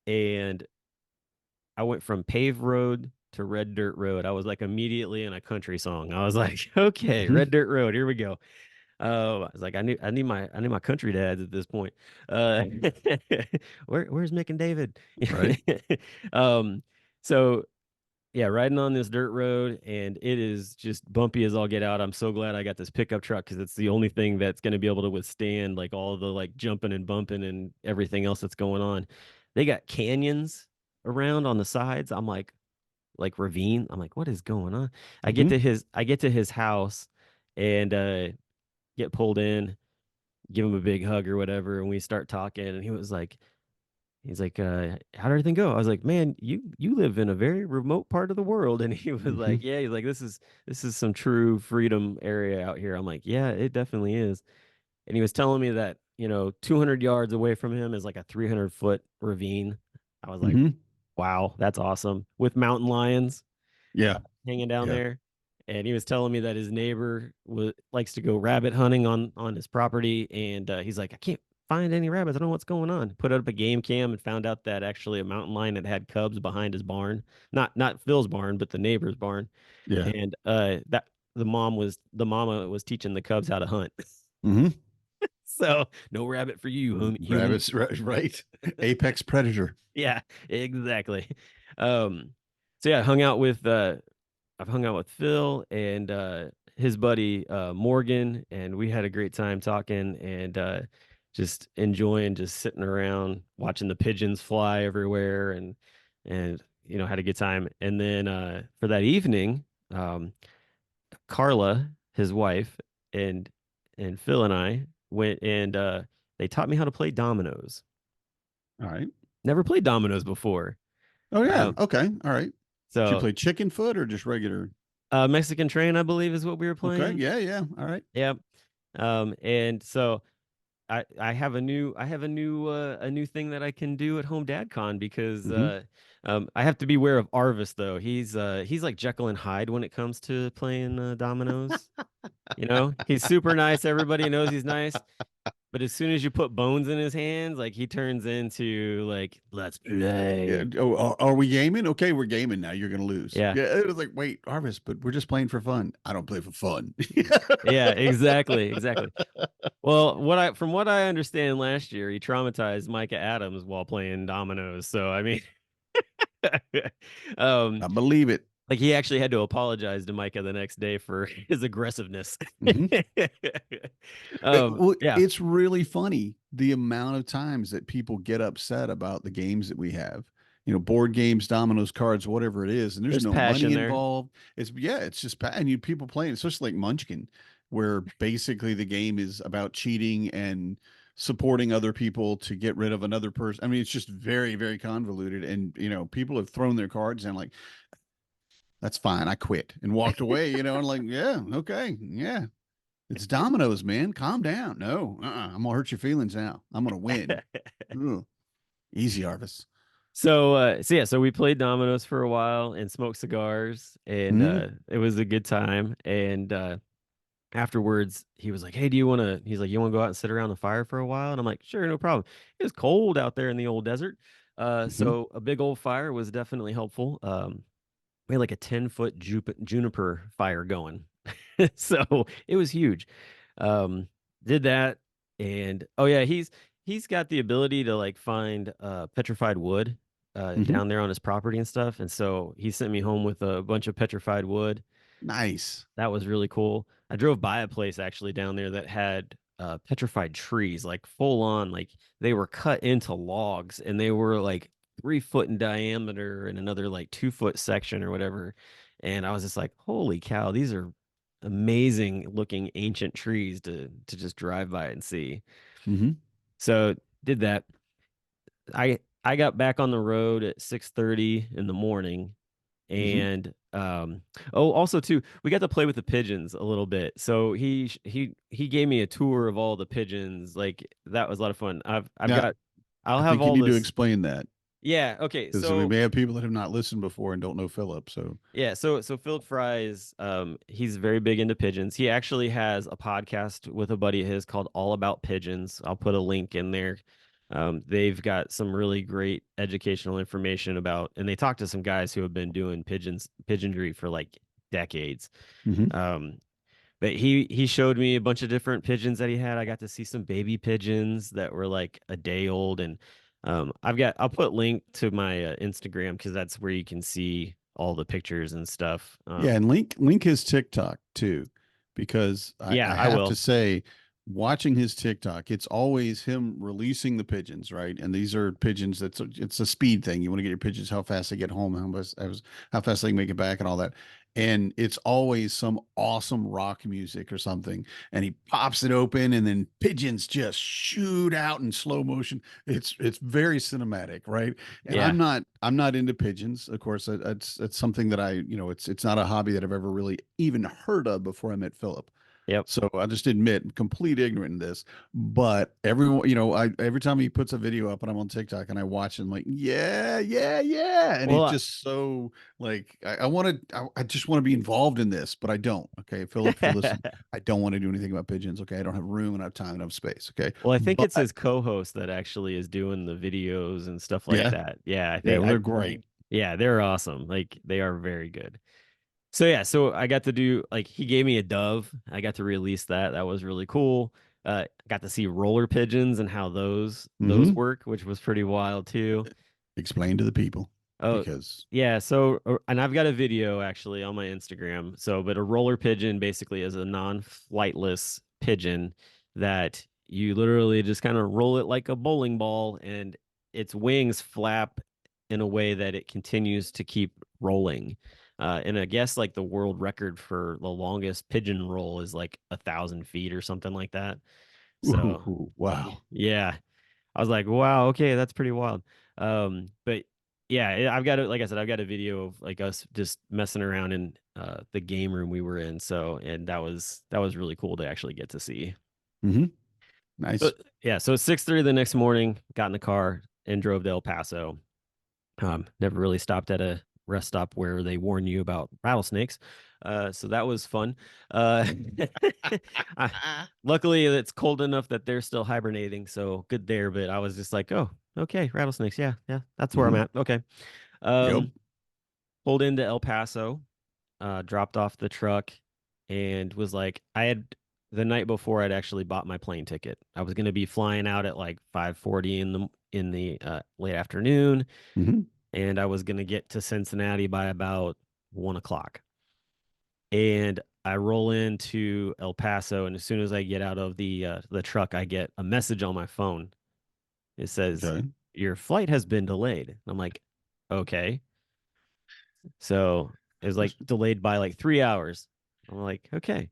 and I went from paved road to red dirt road. I was like immediately in a country song. I was like, okay, Hmm. red dirt road, here we go. I was like, I need my country dads at this point. Uh, where's Mick and David? Right. um, so yeah, riding on this dirt road, and it is just bumpy as all get out. I'm so glad I got this pickup truck because it's the only thing that's going to be able to withstand like all the like jumping and bumping and everything else that's going on. They got canyons around on the sides. I'm like ravine. I'm like, what is going on? Hmm. I get to his house and get pulled in, give him a big hug or whatever, and we start talking. And he was like, He's like, how did everything go? I was like, man, you live in a very remote part of the world. And he was Hmm. like, yeah, he's like, this is some true freedom area out here. I'm like, yeah, it definitely is. And he was telling me that, 200 yards away from him is like a 300-foot ravine. I was like, Hmm. wow, that's awesome. With mountain lions Yeah. hanging down Yeah. there. And he was telling me that his neighbor likes to go rabbit hunting on his property, and he's like, I can't find any rabbits. I don't know what's going on. Put up a game cam and found out that actually a mountain lion had cubs behind his barn, not Phil's barn, but the neighbor's barn, Yeah. and that the mama was teaching the cubs how to hunt. Hmm. So no rabbit for you, human. Rabbits, right? Apex predator. Yeah, exactly. Um, so yeah, I've hung out with Phil and his buddy Morgan, and we had a great time talking and just enjoying just sitting around watching the pigeons fly everywhere and had a good time. And then for that evening, Carla, his wife, and Phil and I went and they taught me how to play dominoes. All right. Never played dominoes before. Oh yeah. Um, Okay. All right. Did you so play chicken foot or just regular? Mexican Train, I believe, is what we were Okay. playing. Yeah. Yeah. All right. Yeah. And so I have a new thing that I can do at home DadCon because Mm-hmm. I have to be aware of Arvis though. He's like Jekyll and Hyde when it comes to playing dominoes. He's super nice. Everybody knows he's nice. But as soon as you put bones in his hands, like he turns into like, let's Yeah. play. Oh, are we gaming? Okay, we're gaming now. You're gonna lose. Yeah. Yeah. It was like, wait, Harvest, but we're just playing for fun. I don't play for fun. Yeah, exactly. Exactly. Well, from what I understand last year, he traumatized Micah Adams while playing dominoes. So I mean, um, I believe it. like he actually had to apologize to Micah the next day for his aggressiveness. Hmm. Well, Yeah, it's really funny the amount of times that people get upset about the games that we have. Board games, dominoes, cards, whatever it is, and there's there's no passion money there. involved. It's just and you people playing, especially like Munchkin, where basically the game is about cheating and supporting other people to get rid of another person. I mean, it's just very, very convoluted, and people have thrown their cards and like, that's fine, I quit and walked away. And like, yeah, okay, yeah, it's dominoes, man. Calm down. No, I'm gonna hurt your feelings now. I'm gonna win. Ugh. Easy, Arvis. So we played dominoes for a while and smoked cigars, and Hmm. it was a good time. And afterwards, he was like, "Hey, do you want to?" He's like, "You want to go out and sit around the fire for a while?" And I'm like, "Sure, no problem." It was cold out there in the old desert, Hmm. so a big old fire was definitely helpful. We had like a 10-foot juniper fire going, so it was huge. Um, did that, and oh yeah, he's got the ability to like find petrified wood Hmm. down there on his property and stuff, and so he sent me home with a bunch of petrified wood. Nice. That was really cool. I drove by a place actually down there that had petrified trees, like full on, like they were cut into logs and they were like 3 foot in diameter and another like 2 foot section or whatever. And I was just like, holy cow, these are amazing looking ancient trees to just drive by and see. Hmm. So did that. I got back on the road at 6:30 in the morning Hmm. and oh also too we got to play with the pigeons a little bit, so he gave me a tour of all the pigeons. Like that was a lot of fun. I've Yeah, got I'll I have think you all need to this. explain that Yeah, okay, because we so may have people that have not listened before and don't know Philip. So, yeah, so Phil Fry's he's very big into pigeons. He actually has a podcast with a buddy of his called All About Pigeons. I'll put a link in there. They've got some really great educational information about, and they talk to some guys who have been doing pigeonry for like decades. hmm. Um, but he showed me a bunch of different pigeons that he had. I got to see some baby pigeons that were like a day old, and I'll put link to my Instagram because that's where you can see all the pictures and stuff. Yeah, and link his TikTok too, because Yeah, I I have to will. say, watching his TikTok, it's always him releasing the pigeons, right? And these are pigeons. It's a speed thing. You want to get your pigeons how fast they get home, how fast they can make it back, and all that. and it's always some awesome rock music or something, and he pops it open and then pigeons just shoot out in slow motion. It's very cinematic, right? And Yeah. I'm not into pigeons, of course. It's something that it's not a hobby that I've ever really even heard of before I met Philip. Yep. So I just admit complete ignorant in this, but everyone, every time he puts a video up and I'm on TikTok and I watch it, I'm like, yeah, yeah, yeah. And he's Well, just so like, I just want to be involved in this, but I don't. Okay. Philip, if you're listening, I don't want to do anything about pigeons. Okay. I don't have room and I have time and I have space. Okay. well, I think But it's his co-host that actually is doing the videos and stuff like yeah, that. Yeah, I yeah, think well, I they're great. yeah, they're awesome. Like they are very good. So yeah, so I got to do like he gave me a dove. I got to release that. That was really cool. Got to see roller pigeons and how those Hmm. work, which was pretty wild too. Explain to the people Oh, because, yeah. So, and I've got a video actually on my Instagram. So, but a roller pigeon basically is a non-flightless pigeon that you literally just kind of roll it like a bowling ball, and its wings flap in a way that it continues to keep rolling. And I guess like the world record for the longest pigeon roll is like 1,000 feet or something like that. So, ooh, wow. yeah. I was like, wow, okay, that's pretty wild. But yeah, I've got it. Like I said, I've got a video of like us just messing around in the game room we were in. So, and that was really cool to actually get to see. Hmm. So, Nice. yeah, so it's 6:30 the next morning, got in the car and drove to El Paso. Never really stopped at a rest stop where they warn you about rattlesnakes. So that was fun. Uh, I, luckily, it's cold enough that they're still hibernating, so good there. But I was just like, oh, okay, rattlesnakes. Yeah, yeah, that's where I'm Hmm. at. Okay. Yep. Um, Pulled into El Paso, dropped off the truck, and was like, I had the night before I'd actually bought my plane ticket. I was going to be flying out at like 5:40 in the late afternoon, Hmm. and I was going to get to Cincinnati by about 1 o'clock. And I roll into El Paso, and as soon as I get out of the truck, I get a message on my phone. It says, Okay. "Your flight has been delayed." And I'm like, "Okay." So it was like delayed by like 3 hours. I'm like, "Okay."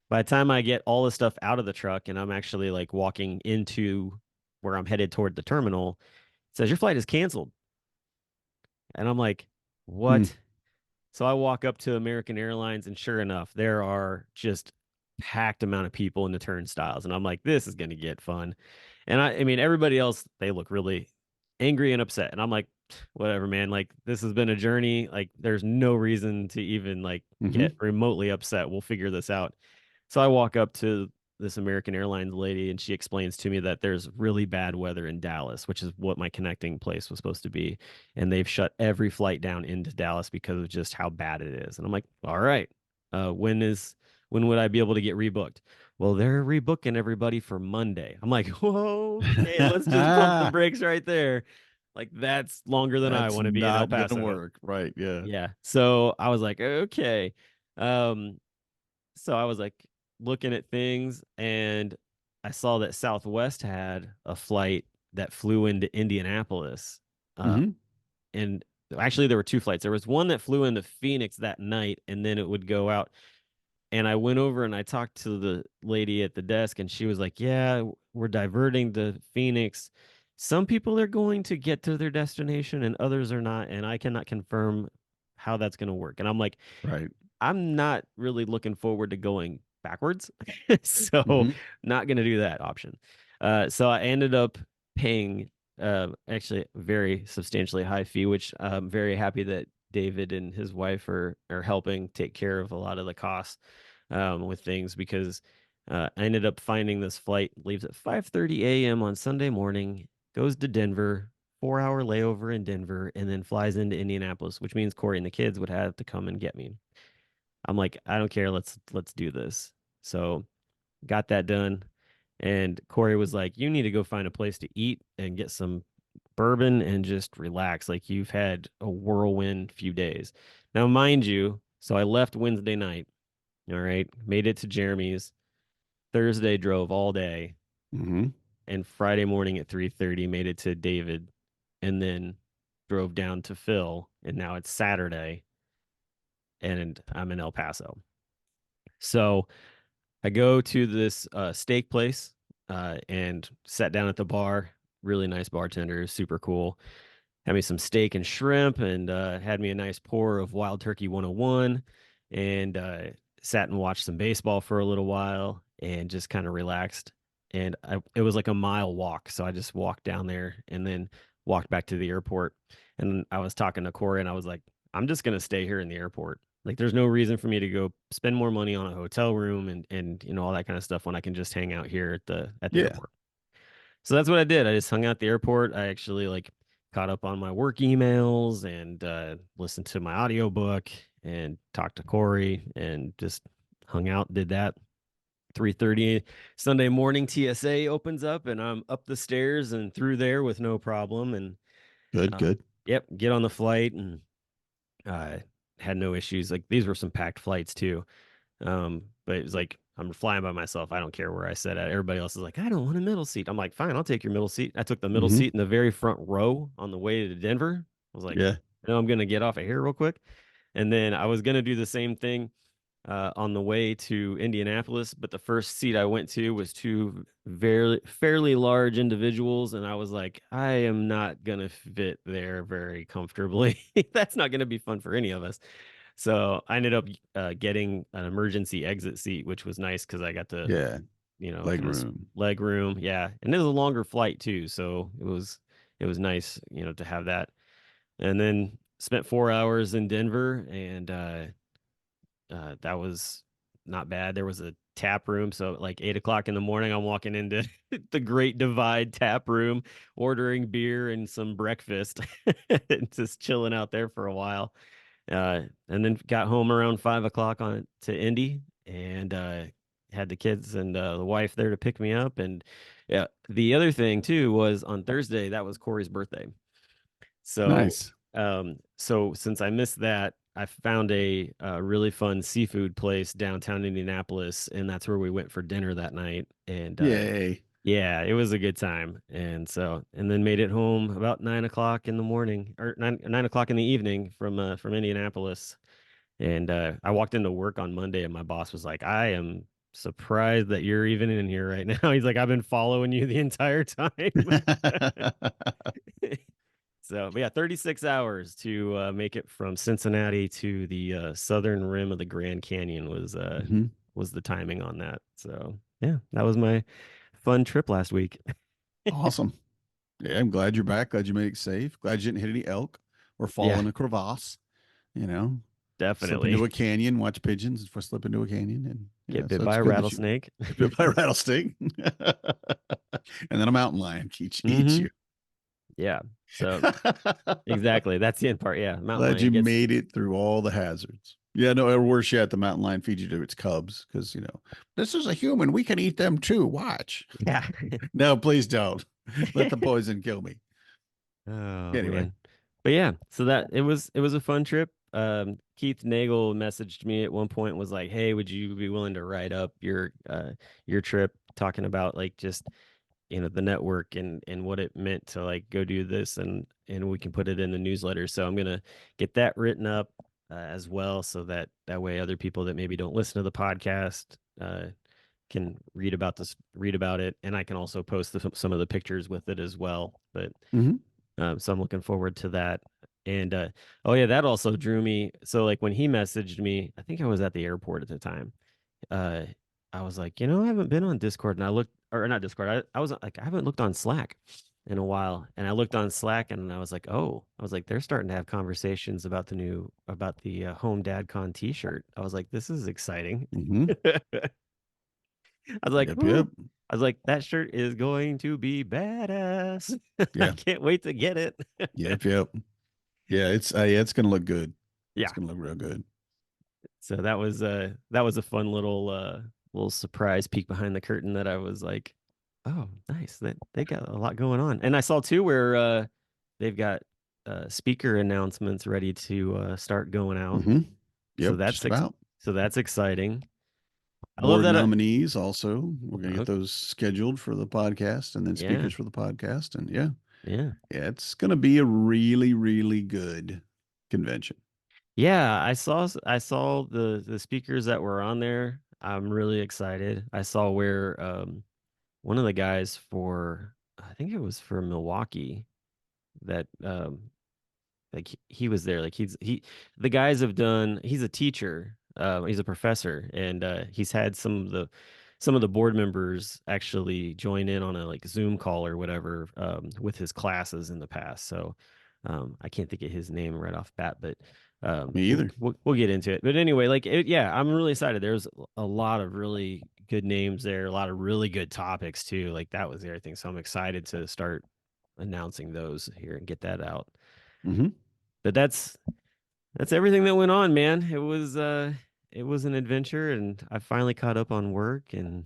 By the time I get all the stuff out of the truck and I'm actually like walking into where I'm headed toward the terminal, it says your flight is canceled. And I'm like, Hmm. "What?" So I walk up to American Airlines, and sure enough, there are just packed amount of people in the turnstiles, and I'm like, this is gonna get fun. And I mean, everybody else, they look really angry and upset, and I'm like, whatever, man. Like this has been a journey. Like there's no reason to even like get Hmm. remotely upset. We'll figure this out. So I walk up to this American Airlines lady, and she explains to me that there's really bad weather in Dallas, which is what my connecting place was supposed to be, and they've shut every flight down into Dallas because of just how bad it is. And I'm like, all right, when would I be able to get rebooked? Well, they're rebooking everybody for Monday. I'm like, whoa, okay, let's just pump the brakes right there. Like that's longer than I That's want to be in El not gonna Paso. work. Right. Yeah. Yeah. So I was like, okay. Um, so I was like looking at things, and I saw that Southwest had a flight that flew into Indianapolis. Uh, Hmm. and actually, there were two flights. There was one that flew into Phoenix that night, and then it would go out. And I went over and I talked to the lady at the desk, and she was like, "Yeah, we're diverting to Phoenix. Some people are going to get to their destination, and others are not. And I cannot confirm how that's going to work." And I'm like, Right. I'm not really looking forward to going backwards. So Hmm. not going to do that option. So I ended up paying actually a very substantially high fee, which I'm very happy that David and his wife are helping take care of a lot of the costs with things because I ended up finding this flight leaves at 5:30 a.m. on Sunday morning, goes to Denver, 4 hour layover in Denver, and then flies into Indianapolis, which means Corey and the kids would have to come and get me. I'm like, I don't care. Let's do this. So got that done. And Corey was like, you need to go find a place to eat and get some bourbon and just relax. Like you've had a whirlwind few days. Now, mind you, so I left Wednesday night. All right. Made it to Jeremy's. Thursday drove all day. Hmm. And Friday morning at 3:30 made it to David and then drove down to Phil. And now it's Saturday. and I'm in El Paso. So I go to this steak place and sat down at the bar. Really nice bartender, super cool. Had me some steak and shrimp and had me a nice pour of Wild Turkey 101 and sat and watched some baseball for a little while and just kind of relaxed. And it was like a mile walk. So I just walked down there and then walked back to the airport. And I was talking to Corey and I was like, I'm just going to stay here in the airport. Like there's no reason for me to go spend more money on a hotel room and all that kind of stuff when I can just hang out here at the Yeah. airport. So that's what I did. I just hung out at the airport. I actually like caught up on my work emails and listened to my audiobook and talked to Corey and just hung out, did that. 3:30 Sunday morning TSA opens up and I'm up the stairs and through there with no problem. And Good, uh, good. yep, get on the flight and uh, had no issues. Like these were some packed flights too. But it was like I'm flying by myself. I don't care where I sit at. Everybody else is like, I don't want a middle seat. I'm like, fine, I'll take your middle seat. I took the middle Hmm. seat in the very front row on the way to Denver. I was like, Yeah. I'm gonna get off of here real quick. And then I was gonna do the same thing on the way to Indianapolis, but the first seat I went to was two very fairly large individuals, and I was like, I am not gonna fit there very comfortably. That's not gonna be fun for any of us. So I ended up getting an emergency exit seat, which was nice because I got to, Yeah. Leg kind of room. leg room. Yeah, and it was a longer flight too, so it was nice, to have that. And then spent 4 hours in Denver, and that was not bad. There was a tap room, so at like 8 o'clock in the morning, I'm walking into the Great Divide tap room, ordering beer and some breakfast, and just chilling out there for a while. And then got home around 5 o'clock on to Indy and had the kids and the wife there to pick me up. And yeah, the other thing too was on Thursday, that was Corey's birthday. So, Nice. so since I missed that, I found a really fun seafood place downtown Indianapolis, and that's where we went for dinner that night. And Yay. yeah, it was a good time. And then made it home about 9 o'clock in the morning or 9 o'clock in the evening from Indianapolis. And I walked into work on Monday and my boss was like, I am surprised that you're even in here right now. He's like, I've been following you the entire time. So, but yeah, 36 hours to make it from Cincinnati to the southern rim of the Grand Canyon Mhm. was the timing on that. So, yeah, that was my fun trip last week. Awesome. Yeah, I'm glad you're back. Glad you made it safe. Glad you didn't hit any elk or fall Yeah, in a crevasse. You know, slip definitely. into a canyon, watch pigeons for slip into a canyon. And Get yeah, bit so by it's a good that you rattlesnake. get bit by a rattlesnake. And then a mountain lion eats Hmm. you. Yeah. So exactly. That's the end part. Yeah. Mountain Glad lion you gets. made it through all the hazards. Yeah, no, or worse yet, the mountain lion feeds you to its cubs because, this is a human. We can eat them too. Watch. Yeah. No, please don't. Let the poison kill me. Oh Anyway. man. But yeah, so that it was a fun trip. Keith Nagel messaged me at one point and was like, "Hey, would you be willing to write up your trip talking about like just the network and what it meant to like go do this and we can put it in the newsletter." So I'm gonna get that written up as well, so that way other people that maybe don't listen to the podcast can read about it, and I can also post some of the pictures with it as well. But Hmm. so I'm looking forward to that. And oh yeah, that also drew me. So like when he messaged me, I think I was at the airport at the time. Uh, I was like, I haven't been on Discord, and I looked, or not Discord. I was like, I haven't looked on Slack in a while, and I looked on Slack, and I was like, oh, I was like, they're starting to have conversations about the Home Dad Con T-shirt. I was like, this is exciting. Hmm. I was like, Yep, whoo. yep. I was like, that shirt is going to be badass. I Yeah. can't wait to get it. Yep, yep. Yeah, it's gonna look good. It's Yeah. gonna look real good. So that was a fun little surprise peek behind the curtain that I was like, oh, nice. That they got a lot going on. And I saw too where they've got speaker announcements ready to start going out. Hmm. So Yep, just about. that's exciting. I love Board that. nominees also. We're gonna get Uh, those scheduled for the podcast and then yeah. speakers for the podcast. And yeah, Yeah. yeah, it's gonna be a really, really good convention. Yeah, I saw the speakers that were on there. I'm really excited. I saw where one of the guys for I think it was for Milwaukee that like he was there. Like the guys have done. He's a teacher. He's a professor, and he's had some of the board members actually join in on a like Zoom call or whatever with his classes in the past. So I can't think of his name right off bat, but Me we'll, either. we'll we'll get into it. But anyway, like yeah, I'm really excited. There's a lot of really good names there, a lot of really good topics too. Like that was everything. So I'm excited to start announcing those here and get that out. Hmm. But that's everything that went on, man. It was an adventure, and I finally caught up on work, and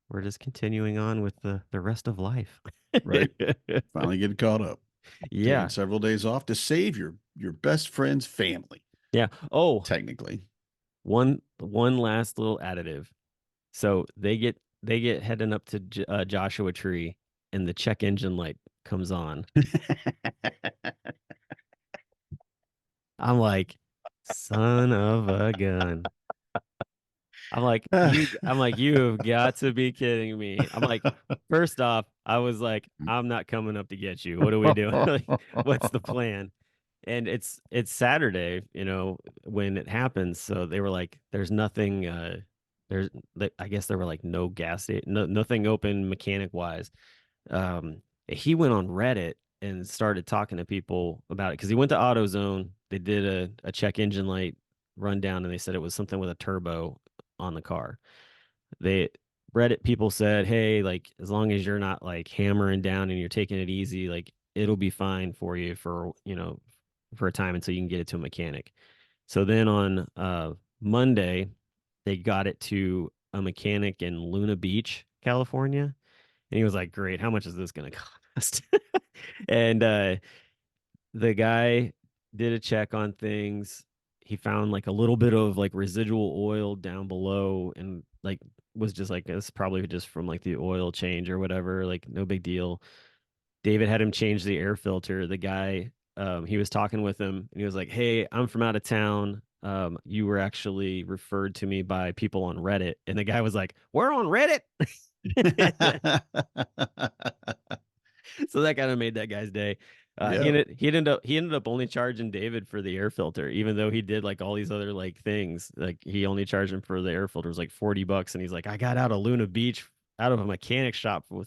we're just continuing on with the rest of life. Right. Finally getting caught up. Taking Yeah. several days off to save your best friend's family, Yeah. Oh, technically. one last little additive. So they get heading up to Joshua Tree, and the check engine light comes on. I'm like, son of a gun. I'm like, you have got to be kidding me. I'm like, first off, I was like, I'm not coming up to get you. What are we doing? Like, what's the plan? And it's Saturday, when it happens. So they were like, there's nothing I guess there were like no gas station, nothing open mechanic wise. He went on Reddit and started talking to people about it because he went to AutoZone. They did a check engine light rundown, and they said it was something with a turbo on the car. They Reddit people said, hey, like as long as you're not like hammering down and you're taking it easy, like it'll be fine for you for a time until you can get it to a mechanic. So then on Monday, they got it to a mechanic in Luna Beach, California. And he was like, great, how much is this going to cost? And the guy did a check on things. He found like a little bit of like residual oil down below and like was just like, it's probably just from like the oil change or whatever, like no big deal. David had him change the air filter. The guy, he was talking with him and he was like, hey, I'm from out of town. You were actually referred to me by people on Reddit. And the guy was like, we're on Reddit. So that kind of made that guy's day. He Yeah. ended he ended up only charging David for the air filter, even though he did like all these other like things. Like he only charged him for the air filter. It was like $40, and he's like, I got out of Luna Beach out of a mechanic shop for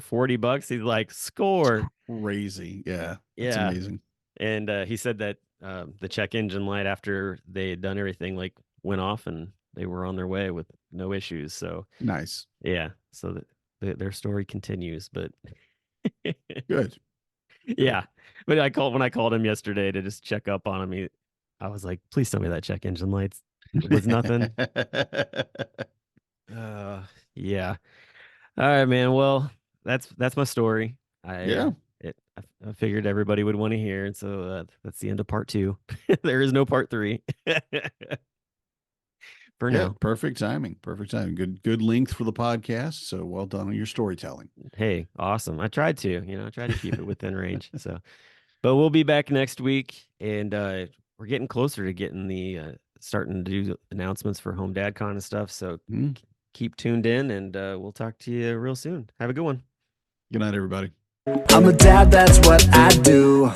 $40. He's like, score. Crazy. Yeah. That's Yeah. amazing. And he said that the check engine light after they had done everything like went off and they were on their way with no issues. So Nice. yeah, so their story continues, but Good. Good. yeah. But when I called him yesterday to just check up on him, I was like, please tell me that check engine lights was nothing. Uh, yeah. All right, man. Well, that's my story. Yeah. I figured everybody would want to hear, and so that's the end of part two. There is no part three for Yeah. now. Perfect timing. Perfect timing. Good length for the podcast. So well done on your storytelling. Hey, awesome. I tried to, I tried to keep it within range. So, but we'll be back next week, and we're getting closer to getting the starting to do announcements for Home Dad Con and stuff. So Mm. keep tuned in, and we'll talk to you real soon. Have a good one. Good night, everybody. I'm a dad, that's what I do.